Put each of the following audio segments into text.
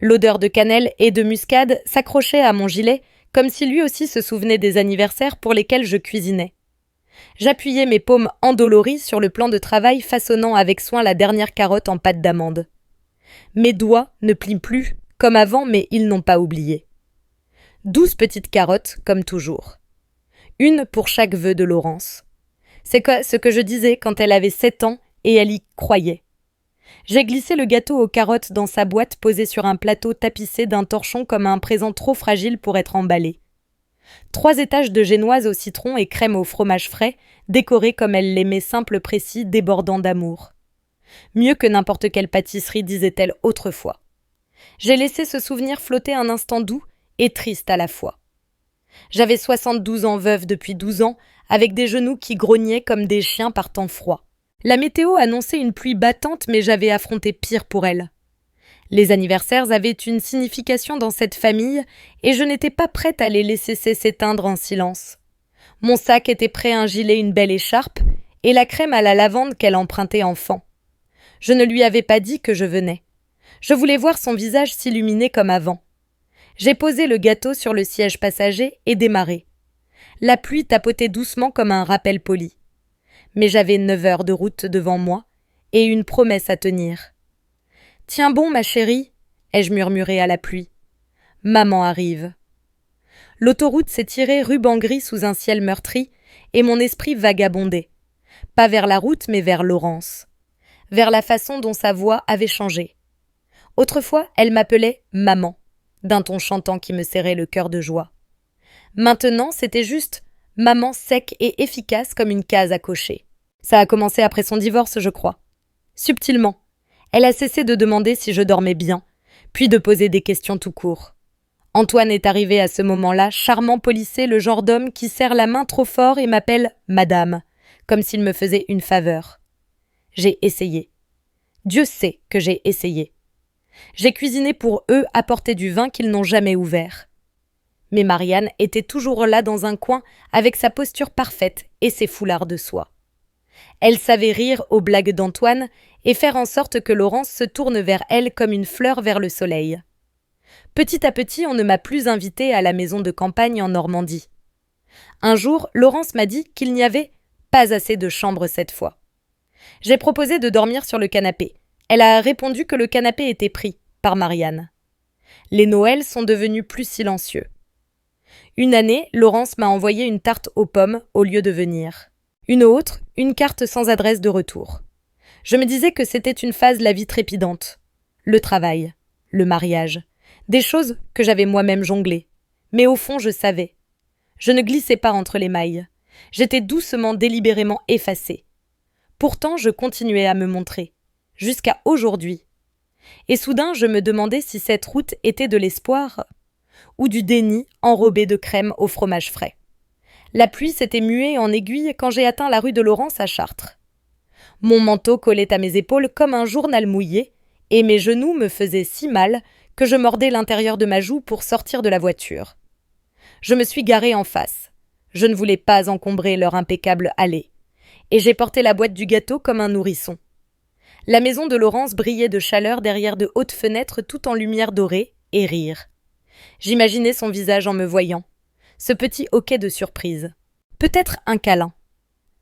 L'odeur de cannelle et de muscade s'accrochait à mon gilet, comme si lui aussi se souvenait des anniversaires pour lesquels je cuisinais. J'appuyais mes paumes endolories sur le plan de travail façonnant avec soin la dernière carotte en pâte d'amande. Mes doigts ne plient plus, comme avant, mais ils n'ont pas oublié. 12 petites carottes, comme toujours. Une pour chaque vœu de Laurence. C'est ce que je disais quand elle avait 7 ans et elle y croyait. J'ai glissé le gâteau aux carottes dans sa boîte posée sur un plateau tapissé d'un torchon comme un présent trop fragile pour être emballé. 3 étages de génoise au citron et crème au fromage frais, décorés comme elle l'aimait simple précis, débordant d'amour. Mieux que n'importe quelle pâtisserie, disait-elle autrefois. J'ai laissé ce souvenir flotter un instant doux et triste à la fois. J'avais 72 ans veuve depuis 12 ans, avec des genoux qui grognaient comme des chiens par temps froid. La météo annonçait une pluie battante, mais j'avais affronté pire pour elle. Les anniversaires avaient une signification dans cette famille, et je n'étais pas prête à les laisser s'éteindre en silence. Mon sac était prêt à un gilet, une belle écharpe, et la crème à la lavande qu'elle empruntait enfant. Je ne lui avais pas dit que je venais. Je voulais voir son visage s'illuminer comme avant. J'ai posé le gâteau sur le siège passager et démarré. La pluie tapotait doucement comme un rappel poli. Mais j'avais 9 heures de route devant moi et une promesse à tenir. « Tiens bon, ma chérie !» ai-je murmuré à la pluie. « Maman arrive. » L'autoroute s'étirait ruban gris sous un ciel meurtri et mon esprit vagabondait. Pas vers la route, mais vers Laurence. Vers la façon dont sa voix avait changé. Autrefois, elle m'appelait « maman », d'un ton chantant qui me serrait le cœur de joie. Maintenant, c'était juste « maman sec et efficace comme une case à cocher ». Ça a commencé après son divorce, je crois. Subtilement, elle a cessé de demander si je dormais bien, puis de poser des questions tout court. Antoine est arrivé à ce moment-là, charmant policé, le genre d'homme qui serre la main trop fort et m'appelle « madame », comme s'il me faisait une faveur. J'ai essayé. Dieu sait que j'ai essayé. J'ai cuisiné pour eux, apporté du vin qu'ils n'ont jamais ouvert. Mais Marianne était toujours là dans un coin avec sa posture parfaite et ses foulards de soie. Elle savait rire aux blagues d'Antoine et faire en sorte que Laurence se tourne vers elle comme une fleur vers le soleil. Petit à petit, on ne m'a plus invitée à la maison de campagne en Normandie. Un jour, Laurence m'a dit qu'il n'y avait pas assez de chambres cette fois. J'ai proposé de dormir sur le canapé. Elle a répondu que le canapé était pris par Marianne. Les Noëls sont devenus plus silencieux. Une année, Laurence m'a envoyé une tarte aux pommes au lieu de venir. Une autre, une carte sans adresse de retour. Je me disais que c'était une phase la vie trépidante. Le travail, le mariage, des choses que j'avais moi-même jonglées. Mais au fond, je savais. Je ne glissais pas entre les mailles. J'étais doucement, délibérément effacée. Pourtant, je continuais à me montrer. Jusqu'à aujourd'hui. Et soudain, je me demandais si cette route était de l'espoir ou du déni enrobé de crème au fromage frais. La pluie s'était muée en aiguille quand j'ai atteint la rue de Laurence à Chartres. Mon manteau collait à mes épaules comme un journal mouillé, et mes genoux me faisaient si mal que je mordais l'intérieur de ma joue pour sortir de la voiture. Je me suis garée en face. Je ne voulais pas encombrer leur impeccable allée. Et j'ai porté la boîte du gâteau comme un nourrisson. La maison de Laurence brillait de chaleur derrière de hautes fenêtres tout en lumière dorée et rire. J'imaginais son visage en me voyant. Ce petit hoquet de surprise. Peut-être un câlin.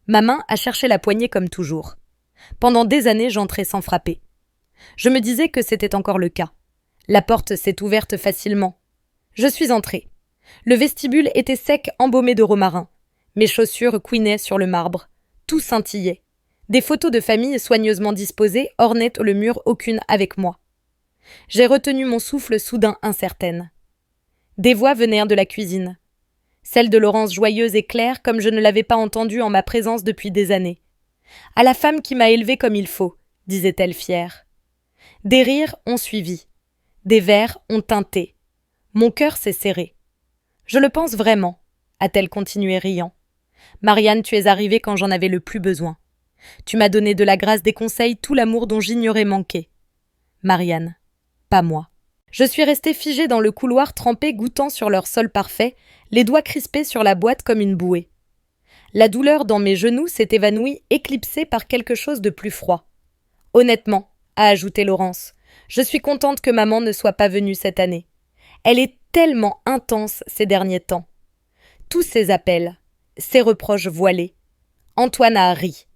Ma main a cherché la poignée comme toujours. Pendant des années, j'entrais sans frapper. Je me disais que c'était encore le cas. La porte s'est ouverte facilement. Je suis entrée. Le vestibule était sec, embaumé de romarin. Mes chaussures couinaient sur le marbre. Tout scintillait. Des photos de famille soigneusement disposées ornaient le mur, aucune avec moi. J'ai retenu mon souffle soudain incertaine. Des voix venaient de la cuisine. Celle de Laurence joyeuse et claire comme je ne l'avais pas entendue en ma présence depuis des années. « À la femme qui m'a élevée comme il faut », disait-elle fière. Des rires ont suivi. Des vers ont teinté. Mon cœur s'est serré. « Je le pense vraiment », a-t-elle continué riant. « Marianne, tu es arrivée quand j'en avais le plus besoin. Tu m'as donné de la grâce, des conseils, tout l'amour dont j'ignorais manquer. Marianne, pas moi. » Je suis restée figée dans le couloir, trempée, goûtant sur leur sol parfait, les doigts crispés sur la boîte comme une bouée. La douleur dans mes genoux s'est évanouie, éclipsée par quelque chose de plus froid. « Honnêtement, » a ajouté Laurence, Je suis contente que maman ne soit pas venue cette année. Elle est tellement intense ces derniers temps. Tous ses appels, ses reproches voilés. Antoine a ri.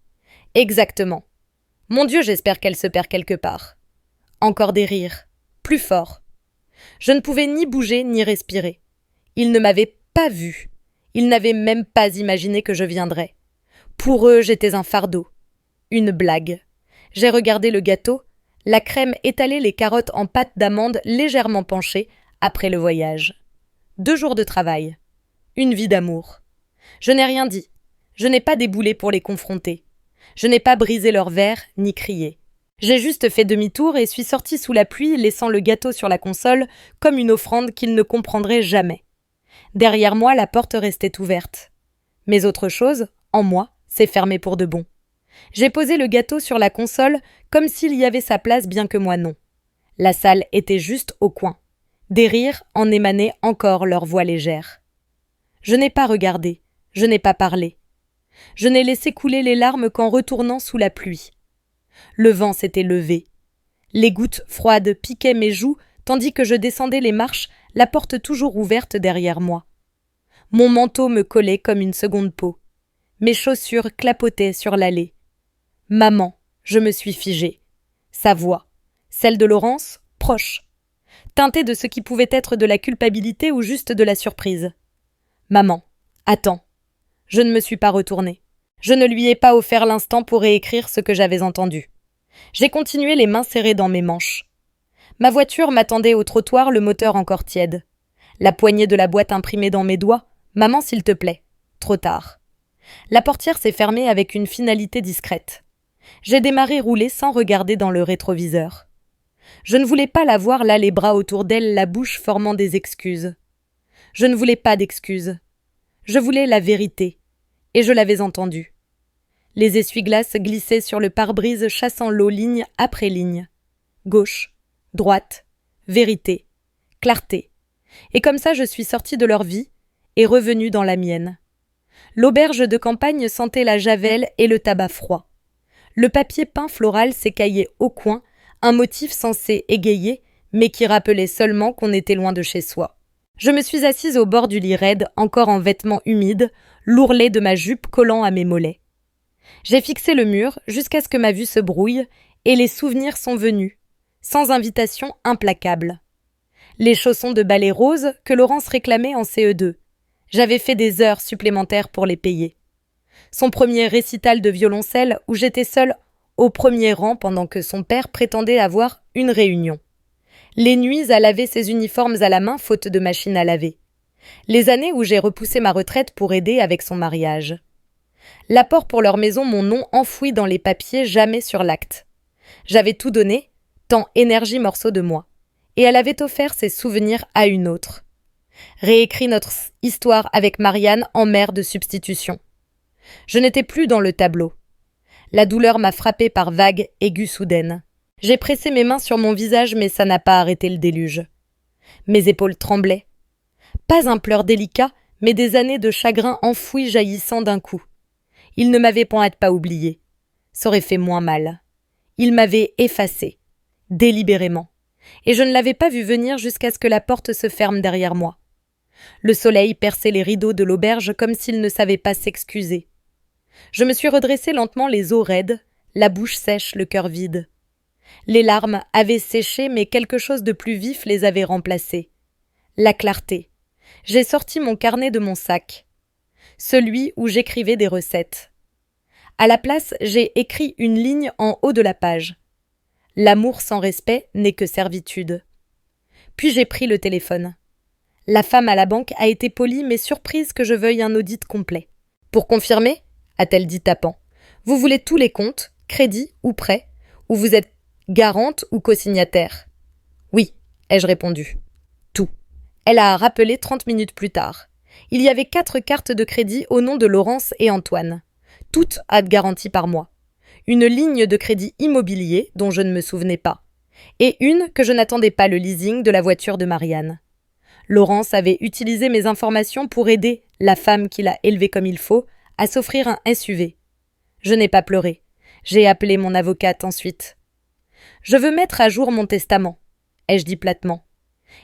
Exactement. Mon Dieu, j'espère qu'elle se perd quelque part. Encore des rires. Plus fort. Je ne pouvais ni bouger ni respirer. Ils ne m'avaient pas vue. Ils n'avaient même pas imaginé que je viendrais. Pour eux, j'étais un fardeau. Une blague. J'ai regardé le gâteau, la crème étalait les carottes en pâte d'amande légèrement penchées après le voyage. 2 jours de travail. Une vie d'amour. Je n'ai rien dit. Je n'ai pas déboulé pour les confronter. Je n'ai pas brisé leur verre ni crié. J'ai juste fait demi-tour et suis sortie sous la pluie, laissant le gâteau sur la console comme une offrande qu'ils ne comprendraient jamais. Derrière moi, la porte restait ouverte. Mais autre chose, en moi, s'est fermée pour de bon. J'ai posé le gâteau sur la console comme s'il y avait sa place bien que moi non. La salle était juste au coin. Des rires en émanaient encore leur voix légère. Je n'ai pas regardé, je n'ai pas parlé. Je n'ai laissé couler les larmes qu'en retournant sous la pluie. Le vent s'était levé. Les gouttes froides piquaient mes joues tandis que je descendais les marches, la porte toujours ouverte derrière moi. Mon manteau me collait comme une seconde peau. Mes chaussures clapotaient sur l'allée. Maman, je me suis figée. Sa voix, celle de Laurence, proche, teintée de ce qui pouvait être de la culpabilité ou juste de la surprise. Maman, attends. Je ne me suis pas retournée. Je ne lui ai pas offert l'instant pour réécrire ce que j'avais entendu. J'ai continué les mains serrées dans mes manches. Ma voiture m'attendait au trottoir, le moteur encore tiède. La poignée de la boîte imprimée dans mes doigts. Maman, s'il te plaît. Trop tard. La portière s'est fermée avec une finalité discrète. J'ai démarré rouler sans regarder dans le rétroviseur. Je ne voulais pas la voir là, les bras autour d'elle, la bouche formant des excuses. Je ne voulais pas d'excuses. Je voulais la vérité. Et je l'avais entendue. Les essuie-glaces glissaient sur le pare-brise chassant l'eau ligne après ligne. Gauche, droite, vérité, clarté. Et comme ça je suis sortie de leur vie et revenue dans la mienne. L'auberge de campagne sentait la javel et le tabac froid. Le papier peint floral s'écaillait au coin, un motif censé égayer, mais qui rappelait seulement qu'on était loin de chez soi. Je me suis assise au bord du lit raide, encore en vêtements humides, l'ourlet de ma jupe collant à mes mollets. J'ai fixé le mur jusqu'à ce que ma vue se brouille, et les souvenirs sont venus, sans invitation implacable. Les chaussons de ballet rose que Laurence réclamait en CE2. J'avais fait des heures supplémentaires pour les payer. Son premier récital de violoncelle où j'étais seule au premier rang pendant que son père prétendait avoir une réunion. Les nuits à laver ses uniformes à la main faute de machine à laver. Les années où j'ai repoussé ma retraite pour aider avec son mariage. L'apport pour leur maison, mon nom enfoui dans les papiers, jamais sur l'acte. J'avais tout donné, tant énergie morceau de moi. Et elle avait offert ses souvenirs à une autre. Réécrit notre histoire avec Marianne en mère de substitution. Je n'étais plus dans le tableau. La douleur m'a frappée par vagues aiguës soudaines. J'ai pressé mes mains sur mon visage, mais ça n'a pas arrêté le déluge. Mes épaules tremblaient. Pas un pleur délicat, mais des années de chagrin enfouis jaillissant d'un coup. Il ne m'avait point pas oublié. Ça aurait fait moins mal. Il m'avait effacé, délibérément. Et je ne l'avais pas vu venir jusqu'à ce que la porte se ferme derrière moi. Le soleil perçait les rideaux de l'auberge comme s'il ne savait pas s'excuser. Je me suis redressée lentement, les os raides, la bouche sèche, le cœur vide. Les larmes avaient séché, mais quelque chose de plus vif les avait remplacées. La clarté. J'ai sorti mon carnet de mon sac. Celui où j'écrivais des recettes. À la place, j'ai écrit une ligne en haut de la page. L'amour sans respect n'est que servitude. Puis j'ai pris le téléphone. La femme à la banque a été polie mais surprise que je veuille un audit complet. Pour confirmer, a-t-elle dit tapant, vous voulez tous les comptes, crédits ou prêts, ou vous êtes garante ou co-signataire? Oui, ai-je répondu. Tout. Elle a rappelé 30 minutes plus tard. Il y avait 4 cartes de crédit au nom de Laurence et Antoine. Toutes garanties par moi. Une ligne de crédit immobilier dont je ne me souvenais pas. Et une que je n'attendais pas, le leasing de la voiture de Marianne. Laurence avait utilisé mes informations pour aider la femme qui l'a élevée comme il faut à s'offrir un SUV. Je n'ai pas pleuré. J'ai appelé mon avocate ensuite. Je veux mettre à jour mon testament, ai-je dit platement,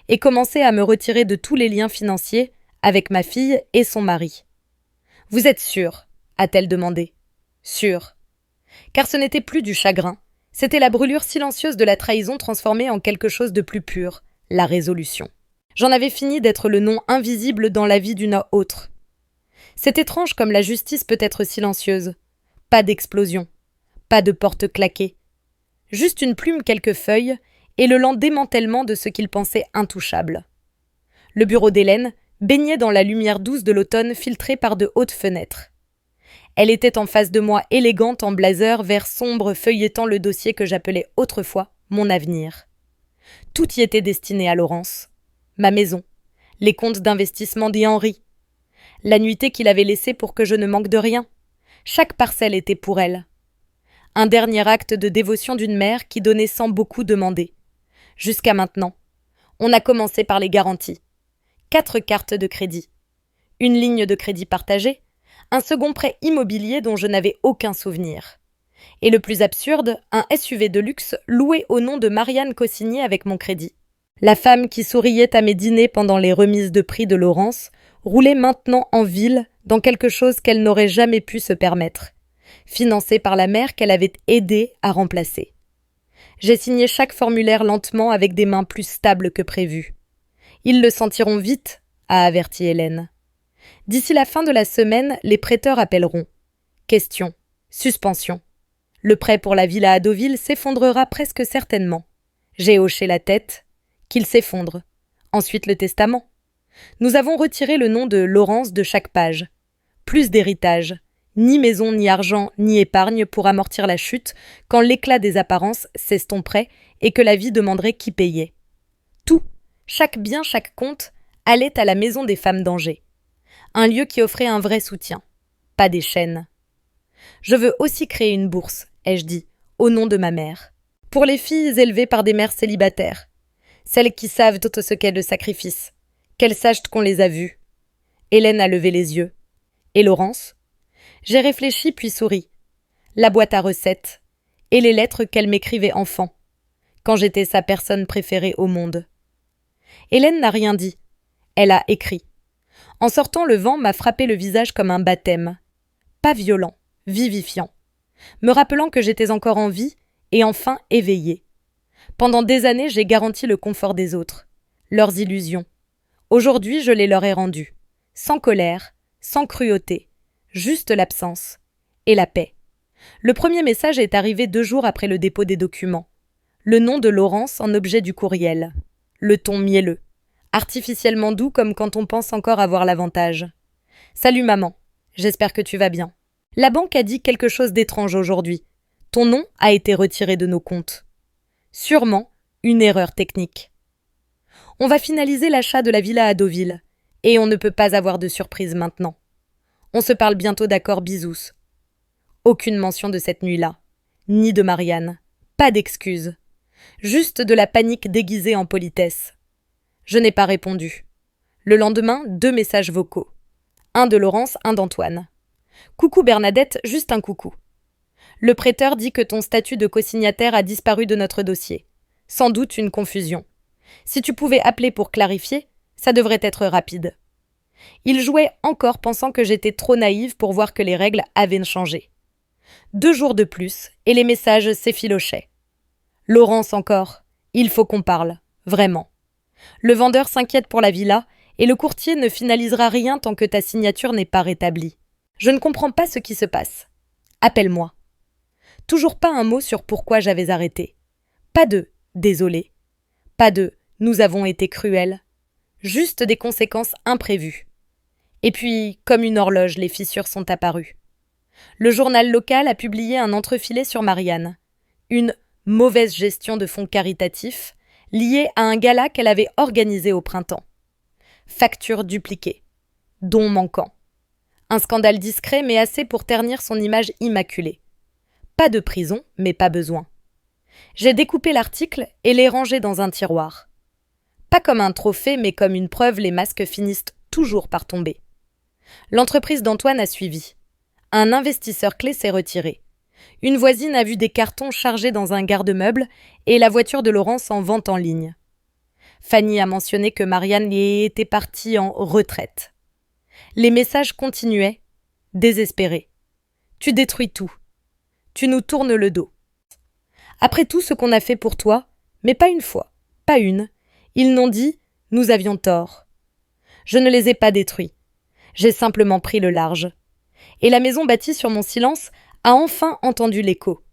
et commencer à me retirer de tous les liens financiers avec ma fille et son mari. Vous êtes sûre ? A-t-elle demandé. Sûre. Car ce n'était plus du chagrin, c'était la brûlure silencieuse de la trahison transformée en quelque chose de plus pur, la résolution. J'en avais fini d'être le nom invisible dans la vie d'une autre. C'est étrange comme la justice peut être silencieuse. Pas d'explosion, pas de porte claquée. Juste une plume, quelques feuilles, et le lent démantèlement de ce qu'il pensait intouchable. Le bureau d'Hélène baignait dans la lumière douce de l'automne filtrée par de hautes fenêtres. Elle était en face de moi, élégante en blazer, vert sombre, feuilletant le dossier que j'appelais autrefois mon avenir. Tout y était destiné à Laurence. Ma maison, les comptes d'investissement d'Henri, l'annuité qu'il avait laissée pour que je ne manque de rien. Chaque parcelle était pour elle. Un dernier acte de dévotion d'une mère qui donnait sans beaucoup demander. Jusqu'à maintenant, on a commencé par les garanties. 4 cartes de crédit. Une ligne de crédit partagée, un second prêt immobilier dont je n'avais aucun souvenir. Et le plus absurde, un SUV de luxe loué au nom de Marianne co-signé avec mon crédit. La femme qui souriait à mes dîners pendant les remises de prix de Laurence roulait maintenant en ville dans quelque chose qu'elle n'aurait jamais pu se permettre, financée par la mère qu'elle avait aidée à remplacer. J'ai signé chaque formulaire lentement avec des mains plus stables que prévu. Ils le sentiront vite, a averti Hélène. D'ici la fin de la semaine, les prêteurs appelleront. Question. Suspension. Le prêt pour la villa à Deauville s'effondrera presque certainement. J'ai hoché la tête. Qu'il s'effondre. Ensuite le testament. Nous avons retiré le nom de Laurence de chaque page. Plus d'héritage. Ni maison, ni argent, ni épargne pour amortir la chute quand l'éclat des apparences s'estomperait et que la vie demanderait qui payait. Tout, chaque bien, chaque compte, allait à la maison des femmes d'Angers. Un lieu qui offrait un vrai soutien. Pas des chaînes. Je veux aussi créer une bourse, ai-je dit, au nom de ma mère. Pour les filles élevées par des mères célibataires. Celles qui savent tout ce qu'est le sacrifice. Qu'elles sachent qu'on les a vues. Hélène a levé les yeux. Et Laurence ? J'ai réfléchi puis souri. La boîte à recettes. Et les lettres qu'elle m'écrivait enfant. Quand j'étais sa personne préférée au monde. Hélène n'a rien dit. Elle a écrit. En sortant, le vent m'a frappé le visage comme un baptême. Pas violent, vivifiant. Me rappelant que j'étais encore en vie et enfin éveillée. Pendant des années, j'ai garanti le confort des autres. Leurs illusions. Aujourd'hui, je les leur ai rendues. Sans colère, sans cruauté. Juste l'absence. Et la paix. Le premier message est arrivé 2 jours après le dépôt des documents. Le nom de Laurence en objet du courriel. Le ton mielleux. Artificiellement doux comme quand on pense encore avoir l'avantage. « Salut maman, j'espère que tu vas bien. La banque a dit quelque chose d'étrange aujourd'hui. Ton nom a été retiré de nos comptes. Sûrement une erreur technique. On va finaliser l'achat de la villa à Deauville, et on ne peut pas avoir de surprise maintenant. On se parle bientôt d'accord, bisous. » Aucune mention de cette nuit-là, ni de Marianne, pas d'excuses. Juste de la panique déguisée en politesse. Je n'ai pas répondu. Le lendemain, 2 messages vocaux. Un de Laurence, un d'Antoine. Coucou Bernadette, juste un coucou. Le prêteur dit que ton statut de co-signataire a disparu de notre dossier. Sans doute une confusion. Si tu pouvais appeler pour clarifier, ça devrait être rapide. Il jouait encore pensant que j'étais trop naïve pour voir que les règles avaient changé. 2 jours de plus, et les messages s'effilochaient. Laurence encore, il faut qu'on parle, vraiment. Le vendeur s'inquiète pour la villa, et le courtier ne finalisera rien tant que ta signature n'est pas rétablie. Je ne comprends pas ce qui se passe. Appelle-moi. Toujours pas un mot sur pourquoi j'avais arrêté. Pas de « désolé ». Pas de « nous avons été cruels ». Juste des conséquences imprévues. Et puis, comme une horloge, les fissures sont apparues. Le journal local a publié un entrefilet sur Marianne. Une mauvaise gestion de fonds caritatifs liée à un gala qu'elle avait organisé au printemps. Facture dupliquée. Dons manquants. Un scandale discret mais assez pour ternir son image immaculée. Pas de prison, mais pas besoin. J'ai découpé l'article et l'ai rangé dans un tiroir. Pas comme un trophée, mais comme une preuve, les masques finissent toujours par tomber. L'entreprise d'Antoine a suivi. Un investisseur clé s'est retiré. Une voisine a vu des cartons chargés dans un garde-meuble et la voiture de Laurence en vente en ligne. Fanny a mentionné que Marianne y était partie en retraite. Les messages continuaient, désespérés. Tu détruis tout. Tu nous tournes le dos. Après tout ce qu'on a fait pour toi, mais pas une fois, pas une, ils n'ont dit « nous avions tort ». Je ne les ai pas détruits. J'ai simplement pris le large. Et la maison bâtie sur mon silence a enfin entendu l'écho.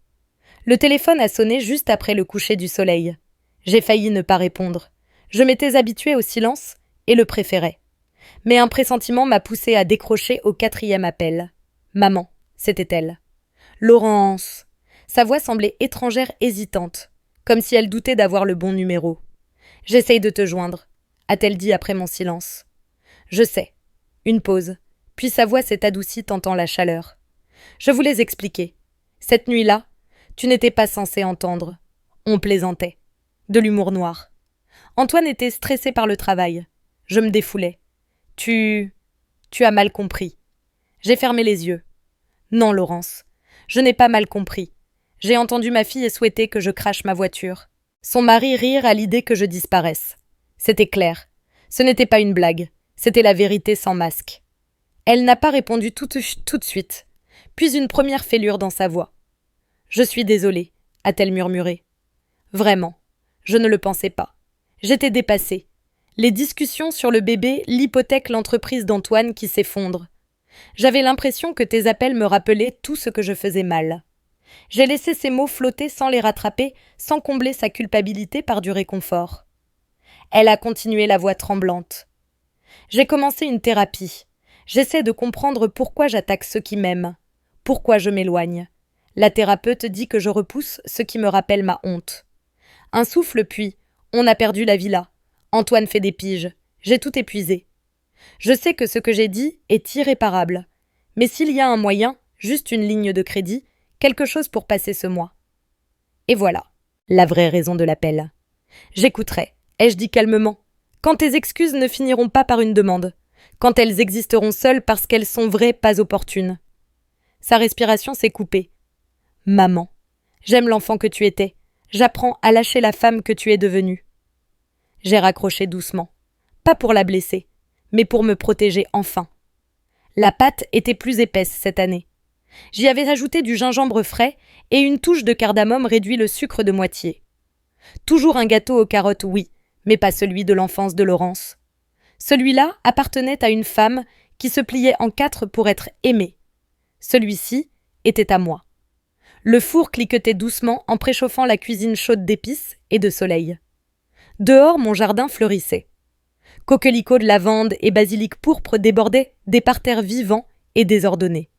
Le téléphone a sonné juste après le coucher du soleil. J'ai failli ne pas répondre. Je m'étais habituée au silence et le préférais. Mais un pressentiment m'a poussée à décrocher au 4e appel. Maman, c'était elle. Laurence. Sa voix semblait étrangère, hésitante, comme si elle doutait d'avoir le bon numéro. J'essaye de te joindre, a-t-elle dit après mon silence. Je sais. Une pause. Puis sa voix s'est adoucie, tentant la chaleur. Je voulais expliquer. Cette nuit-là, tu n'étais pas censé entendre. On plaisantait. De l'humour noir. Antoine était stressé par le travail. Je me défoulais. Tu as mal compris. J'ai fermé les yeux. Non, Laurence. Je n'ai pas mal compris. J'ai entendu ma fille souhaiter que je crache ma voiture. Son mari rire à l'idée que je disparaisse. C'était clair. Ce n'était pas une blague. C'était la vérité sans masque. Elle n'a pas répondu tout de suite, puis une première fêlure dans sa voix. « Je suis désolée », a-t-elle murmuré. Vraiment, je ne le pensais pas. J'étais dépassée. Les discussions sur le bébé l'hypothèquent l'entreprise d'Antoine qui s'effondre. J'avais l'impression que tes appels me rappelaient tout ce que je faisais mal. J'ai laissé ces mots flotter sans les rattraper, sans combler sa culpabilité par du réconfort. Elle a continué, la voix tremblante. J'ai commencé une thérapie. J'essaie de comprendre pourquoi j'attaque ceux qui m'aiment, pourquoi je m'éloigne. La thérapeute dit que je repousse ce qui me rappelle ma honte. Un souffle puis, on a perdu la villa. Antoine fait des piges. J'ai tout épuisé. Je sais que ce que j'ai dit est irréparable. Mais s'il y a un moyen, juste une ligne de crédit, quelque chose pour passer ce mois. Et voilà, la vraie raison de l'appel. J'écouterai, ai-je dit calmement, quand tes excuses ne finiront pas par une demande. Quand elles existeront seules parce qu'elles sont vraies, pas opportunes. Sa respiration s'est coupée. Maman, j'aime l'enfant que tu étais. J'apprends à lâcher la femme que tu es devenue. J'ai raccroché doucement. Pas pour la blesser, mais pour me protéger enfin. La pâte était plus épaisse cette année. J'y avais ajouté du gingembre frais et une touche de cardamome réduit le sucre de moitié. Toujours un gâteau aux carottes, oui, mais pas celui de l'enfance de Laurence. Celui-là appartenait à une femme qui se pliait en 4 pour être aimée. Celui-ci était à moi. Le four cliquetait doucement en préchauffant la cuisine chaude d'épices et de soleil. Dehors, mon jardin fleurissait. Coquelicots de lavande et basilic pourpre débordaient des parterres vivants et désordonnés.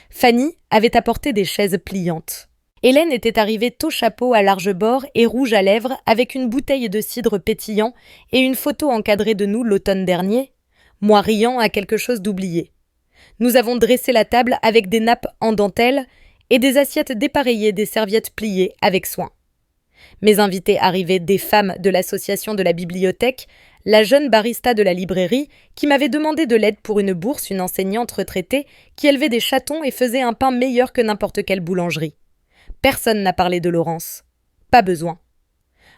Fanny avait apporté des chaises pliantes. Hélène était arrivée au chapeau à large bord et rouge à lèvres avec une bouteille de cidre pétillant et une photo encadrée de nous l'automne dernier, moi riant à quelque chose d'oublié. Nous avons dressé la table avec des nappes en dentelle et des assiettes dépareillées, des serviettes pliées avec soin. Mes invités arrivaient des femmes de l'association de la bibliothèque, la jeune barista de la librairie qui m'avait demandé de l'aide pour une bourse, une enseignante retraitée qui élevait des chatons et faisait un pain meilleur que n'importe quelle boulangerie. Personne n'a parlé de Laurence. Pas besoin.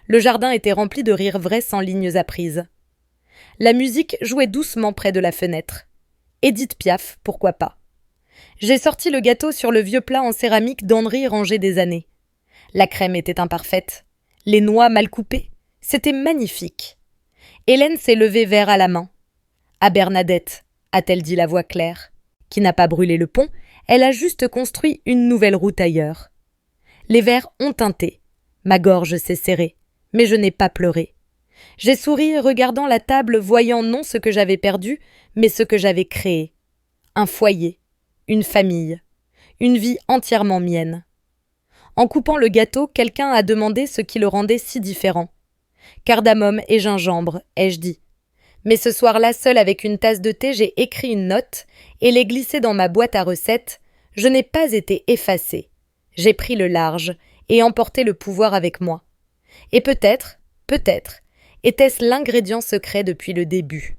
Le jardin était rempli de rires vrais sans lignes apprises. La musique jouait doucement près de la fenêtre. Édith Piaf, pourquoi pas. J'ai sorti le gâteau sur le vieux plat en céramique d'Henri rangé des années. La crème était imparfaite. Les noix mal coupées. C'était magnifique. Hélène s'est levée verre à la main. « À Bernadette », a-t-elle dit la voix claire, qui n'a pas brûlé le pont, elle a juste construit une nouvelle route ailleurs. Les verres ont teinté. Ma gorge s'est serrée, mais je n'ai pas pleuré. J'ai souri regardant la table, voyant non ce que j'avais perdu, mais ce que j'avais créé. Un foyer, une famille, une vie entièrement mienne. En coupant le gâteau, quelqu'un a demandé ce qui le rendait si différent. Cardamome et gingembre, ai-je dit. Mais ce soir-là, seul avec une tasse de thé, j'ai écrit une note et l'ai glissée dans ma boîte à recettes. Je n'ai pas été effacée. J'ai pris le large et emporté le pouvoir avec moi. Et peut-être, était-ce l'ingrédient secret depuis le début.